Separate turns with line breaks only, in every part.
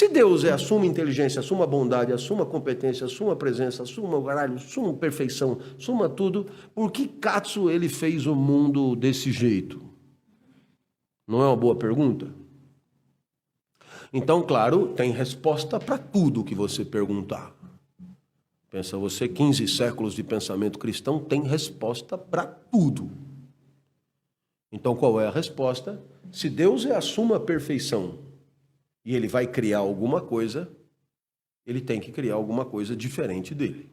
Se Deus é a suma inteligência, a suma bondade, a suma competência, a suma presença, a suma caralho, a suma perfeição, suma tudo, por que cazzo ele fez o mundo desse jeito? Não é uma boa pergunta? Então, claro, tem resposta para tudo que você perguntar. Pensa você, 15 séculos de pensamento cristão tem resposta para tudo. Então, qual é a resposta? Se Deus é a suma perfeição e ele vai criar alguma coisa, ele tem que criar alguma coisa diferente dele.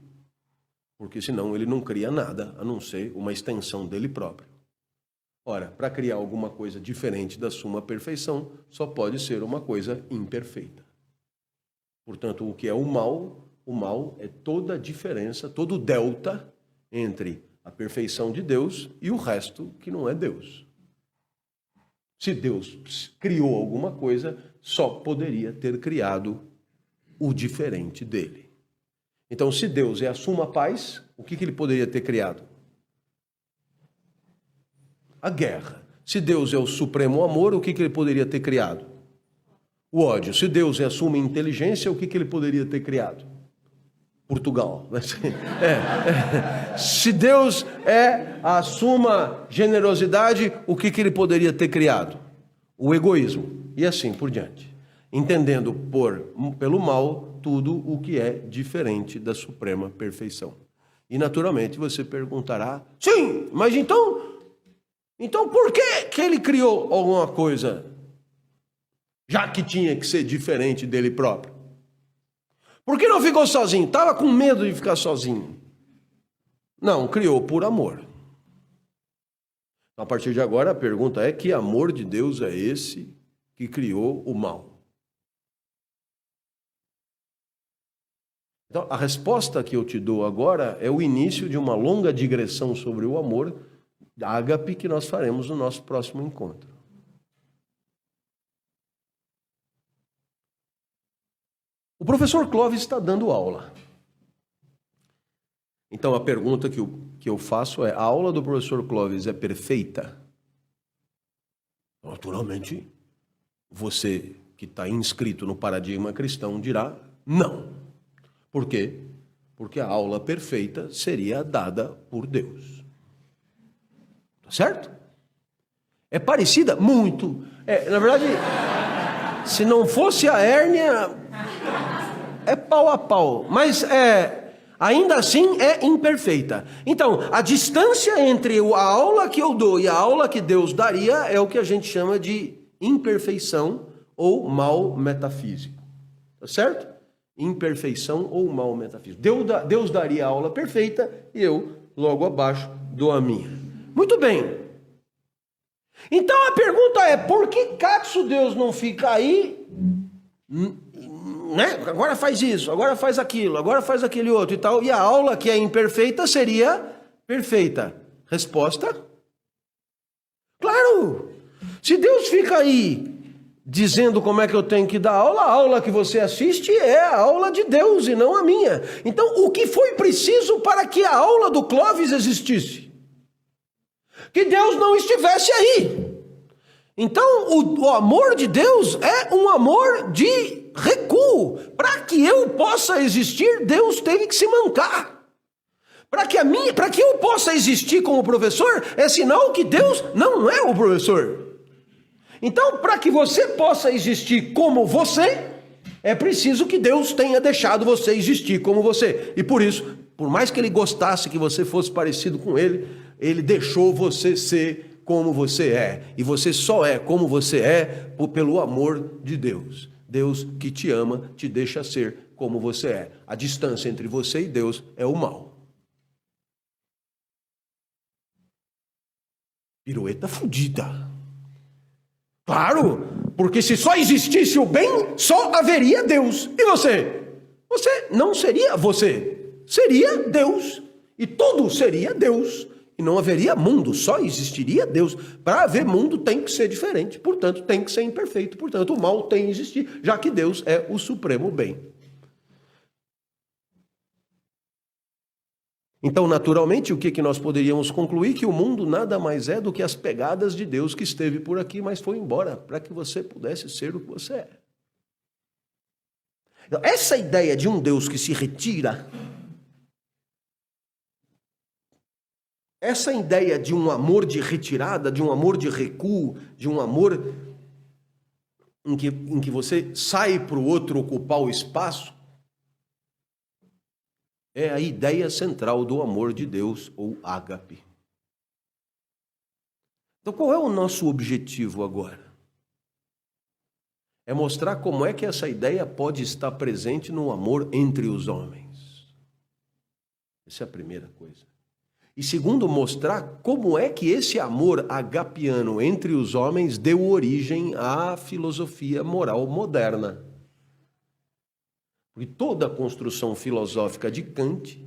Porque senão ele não cria nada, a não ser uma extensão dele próprio. Ora, para criar alguma coisa diferente da suma perfeição, só pode ser uma coisa imperfeita. Portanto, o que é o mal é toda a diferença, todo o delta entre a perfeição de Deus e o resto que não é Deus. Se Deus criou alguma coisa, só poderia ter criado o diferente dele. Então, se Deus é a suma paz, o que ele poderia ter criado? A guerra. Se Deus é o supremo amor, o que ele poderia ter criado? O ódio. Se Deus é a suma inteligência, o que ele poderia ter criado? Portugal. Se Deus é a suma generosidade, o que ele poderia ter criado? O egoísmo. E assim por diante. Entendendo pelo mal tudo o que é diferente da suprema perfeição. E naturalmente você perguntará, sim, mas então por que ele criou alguma coisa, já que tinha que ser diferente dele próprio? Por que não ficou sozinho? Estava com medo de ficar sozinho. Não, criou por amor. A partir de agora a pergunta é: que amor de Deus é esse que criou o mal? Então, a resposta que eu te dou agora é o início de uma longa digressão sobre o amor ágape que nós faremos no nosso próximo encontro. O professor Clóvis está dando aula. Então a pergunta que eu faço é: a aula do professor Clóvis é perfeita? Naturalmente, você que está inscrito no paradigma cristão dirá não. Por quê? Porque a aula perfeita seria dada por Deus. Tá certo? É parecida? Muito. Na verdade, se não fosse a hérnia, é pau a pau. Mas ainda assim é imperfeita. Então, a distância entre a aula que eu dou e a aula que Deus daria é o que a gente chama de imperfeição ou mal metafísico. Tá certo? Imperfeição ou mal metafísico. Deus daria a aula perfeita e eu, logo abaixo, dou a minha. Muito bem. Então a pergunta é: por que cazzo Deus não fica aí, né? Agora faz isso, agora faz aquilo, agora faz aquele outro e tal, e a aula que é imperfeita seria perfeita? Resposta: claro! Se Deus fica aí dizendo como é que eu tenho que dar aula, a aula que você assiste é a aula de Deus e não a minha. Então, o que foi preciso para que a aula do Clóvis existisse? Que Deus não estivesse aí. Então, o amor de Deus é um amor de recuo. Para que eu possa existir, Deus teve que se mancar. Para que eu possa existir como professor, é sinal que Deus não é o professor. Então, para que você possa existir como você, é preciso que Deus tenha deixado você existir como você. E por isso, por mais que ele gostasse que você fosse parecido com ele, ele deixou você ser como você é. E você só é como você é pelo amor de Deus. Deus que te ama, te deixa ser como você é. A distância entre você e Deus é o mal. Pirueta fudida. Claro, porque se só existisse o bem, só haveria Deus. E você? Você não seria você. Seria Deus. E tudo seria Deus. E não haveria mundo, só existiria Deus. Para haver mundo tem que ser diferente. Portanto, tem que ser imperfeito. Portanto, o mal tem que existir, já que Deus é o supremo bem. Então, naturalmente, o que nós poderíamos concluir? Que o mundo nada mais é do que as pegadas de Deus que esteve por aqui, mas foi embora, para que você pudesse ser o que você é. Então, essa ideia de um Deus que se retira, essa ideia de um amor de retirada, de um amor de recuo, de um amor em que você sai para o outro ocupar o espaço, é a ideia central do amor de Deus, ou ágape. Então, qual é o nosso objetivo agora? É mostrar como é que essa ideia pode estar presente no amor entre os homens. Essa é a primeira coisa. E segundo, mostrar como é que esse amor agapiano entre os homens deu origem à filosofia moral moderna. Porque toda a construção filosófica de Kant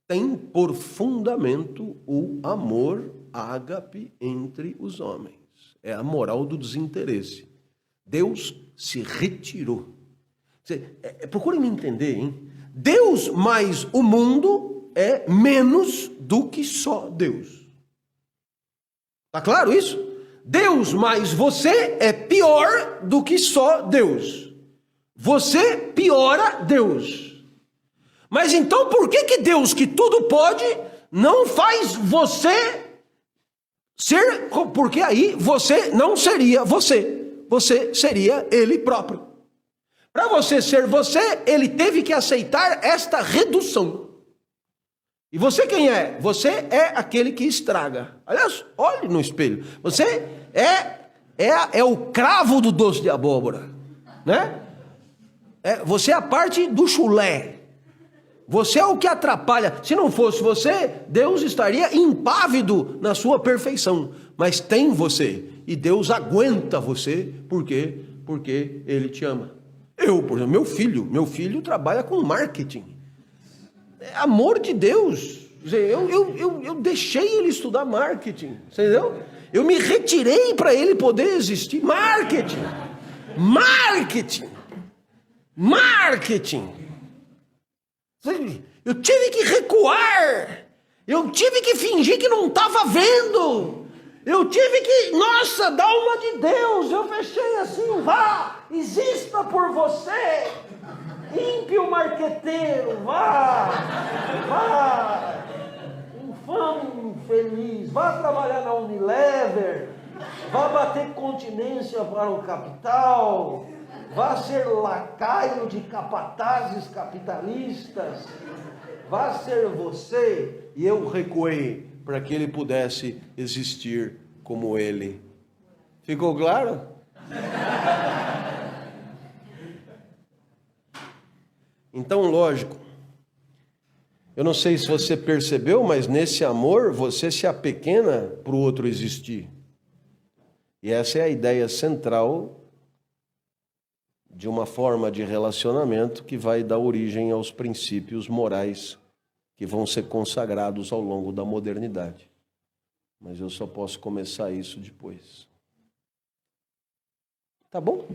tem por fundamento o amor ágape entre os homens. É a moral do desinteresse. Deus se retirou. Procurem me entender, hein? Deus mais o mundo é menos do que só Deus. Tá claro isso? Deus mais você é pior do que só Deus. Você piora Deus. Mas então por que Deus, que tudo pode, não faz você ser... Porque aí você não seria você. Você seria ele próprio. Para você ser você, ele teve que aceitar esta redução. E você quem é? Você é aquele que estraga. Aliás, olhe no espelho. Você é o cravo do doce de abóbora, né? Você é a parte do chulé. Você é o que atrapalha. Se não fosse você, Deus estaria impávido na sua perfeição. Mas tem você. E Deus aguenta você. Por quê? Porque Ele te ama. Eu, por exemplo, meu filho trabalha com marketing. É amor de Deus. Eu deixei ele estudar marketing. Entendeu? Eu me retirei para ele poder existir. Marketing. Eu tive que recuar. Eu tive que fingir que não estava vendo. Eu tive que, nossa, dá uma de Deus. Eu fechei assim, vá, exista por você. Ímpio marqueteiro, vá. Infame, infeliz, vá trabalhar na Unilever. Vá bater continência para o capital. Vá ser lacaio de capatazes capitalistas. Vá ser você. E eu recuei para que ele pudesse existir como ele. Ficou claro? Então, lógico, eu não sei se você percebeu, mas nesse amor você se apequena para o outro existir. E essa é a ideia central de uma forma de relacionamento que vai dar origem aos princípios morais que vão ser consagrados ao longo da modernidade. Mas eu só posso começar isso depois. Tá bom?